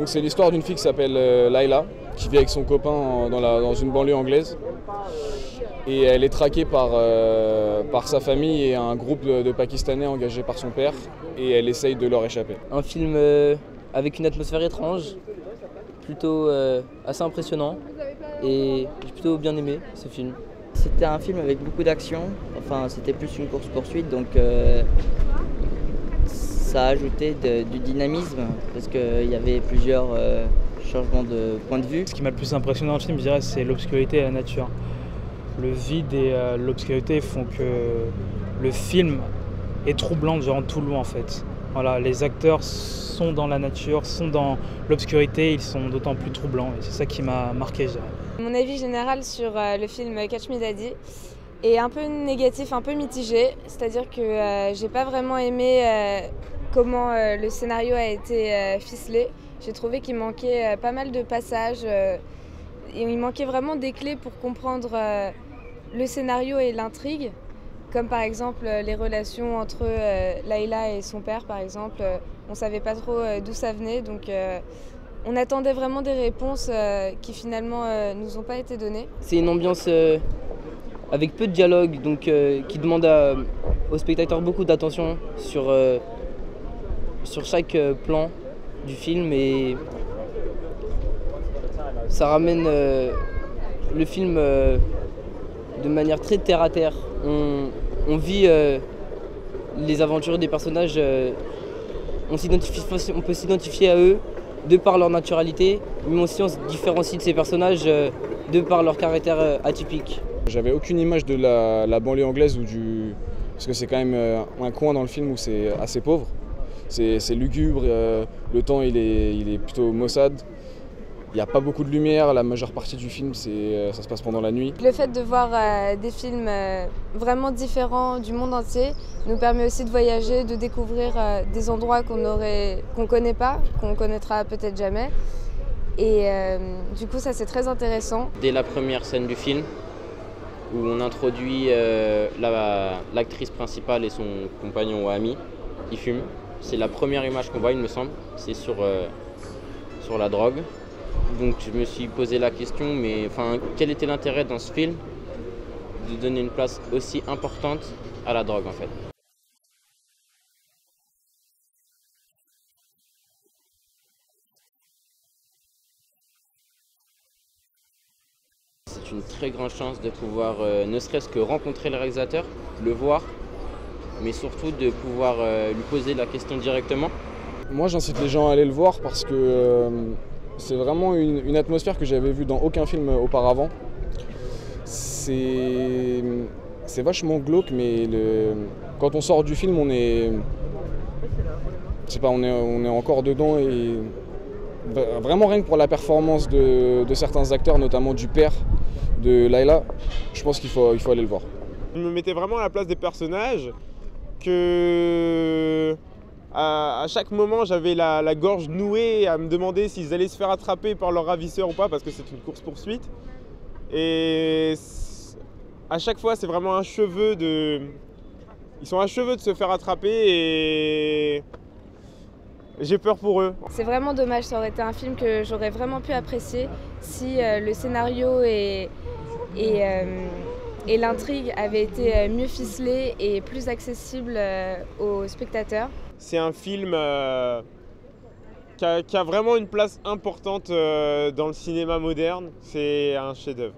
Donc c'est l'histoire d'une fille qui s'appelle Layla, qui vit avec son copain dans une banlieue anglaise. Et elle est traquée par sa famille et un groupe de Pakistanais engagés par son père. Et elle essaye de leur échapper. Un film avec une atmosphère étrange, plutôt assez impressionnant. Et j'ai plutôt bien aimé ce film. C'était un film avec beaucoup d'action, enfin c'était plus une course-poursuite, donc ça a ajouté du dynamisme parce qu'il y avait plusieurs changements de point de vue. Ce qui m'a le plus impressionné dans le film, je dirais, c'est l'obscurité et la nature. Le vide et l'obscurité font que le film est troublant durant tout le long en fait. Voilà, les acteurs sont dans la nature, sont dans l'obscurité, ils sont d'autant plus troublants et c'est ça qui m'a marqué, je dirais. Mon avis général sur le film Catch Me Daddy est un peu négatif, un peu mitigé. C'est-à-dire que j'ai pas vraiment aimé comment le scénario a été ficelé. J'ai trouvé qu'il manquait pas mal de passages et il manquait vraiment des clés pour comprendre le scénario et l'intrigue. Comme par exemple les relations entre Layla et son père, par exemple. On savait pas trop d'où ça venait, donc on attendait vraiment des réponses qui finalement nous ont pas été données. C'est une ambiance avec peu de dialogue, donc qui demande aux spectateurs beaucoup d'attention sur chaque plan du film et ça ramène le film de manière très terre à terre. On vit les aventures des personnages, on peut s'identifier à eux de par leur naturalité, mais aussi on se différencie de ces personnages de par leur caractère atypique. J'avais aucune image de la banlieue anglaise parce que c'est quand même un coin dans le film où c'est assez pauvre. C'est lugubre, le temps il est plutôt maussade. Il n'y a pas beaucoup de lumière, la majeure partie du film ça se passe pendant la nuit. Le fait de voir des films vraiment différents du monde entier nous permet aussi de voyager, de découvrir des endroits qu'on ne connaît pas, qu'on connaîtra peut-être jamais. Et du coup ça c'est très intéressant. Dès la première scène du film, où on introduit l'actrice principale et son compagnon ou ami, qui fument. C'est la première image qu'on voit, il me semble, c'est sur la drogue. Donc je me suis posé la question, mais enfin, quel était l'intérêt dans ce film de donner une place aussi importante à la drogue en fait? C'est une très grande chance de pouvoir ne serait-ce que rencontrer le réalisateur, le voir, mais surtout de pouvoir lui poser la question directement. Moi j'incite les gens à aller le voir parce que c'est vraiment une atmosphère que j'avais vue dans aucun film auparavant. C'est vachement glauque, mais quand on sort du film, on est encore dedans. Et vraiment rien que pour la performance de certains acteurs, notamment du père de Layla, je pense qu'il faut aller le voir. Je me mettais vraiment à la place des personnages, que à chaque moment j'avais la gorge nouée à me demander s'ils allaient se faire attraper par leur ravisseur ou pas, parce que c'est une course-poursuite. Et à chaque fois c'est vraiment un cheveu ils sont à cheveux de se faire attraper et j'ai peur pour eux. C'est vraiment dommage, ça aurait été un film que j'aurais vraiment pu apprécier si le scénario et l'intrigue avaient été mieux ficelés et plus accessibles aux spectateurs. C'est un film qui a vraiment une place importante dans le cinéma moderne. C'est un chef-d'œuvre.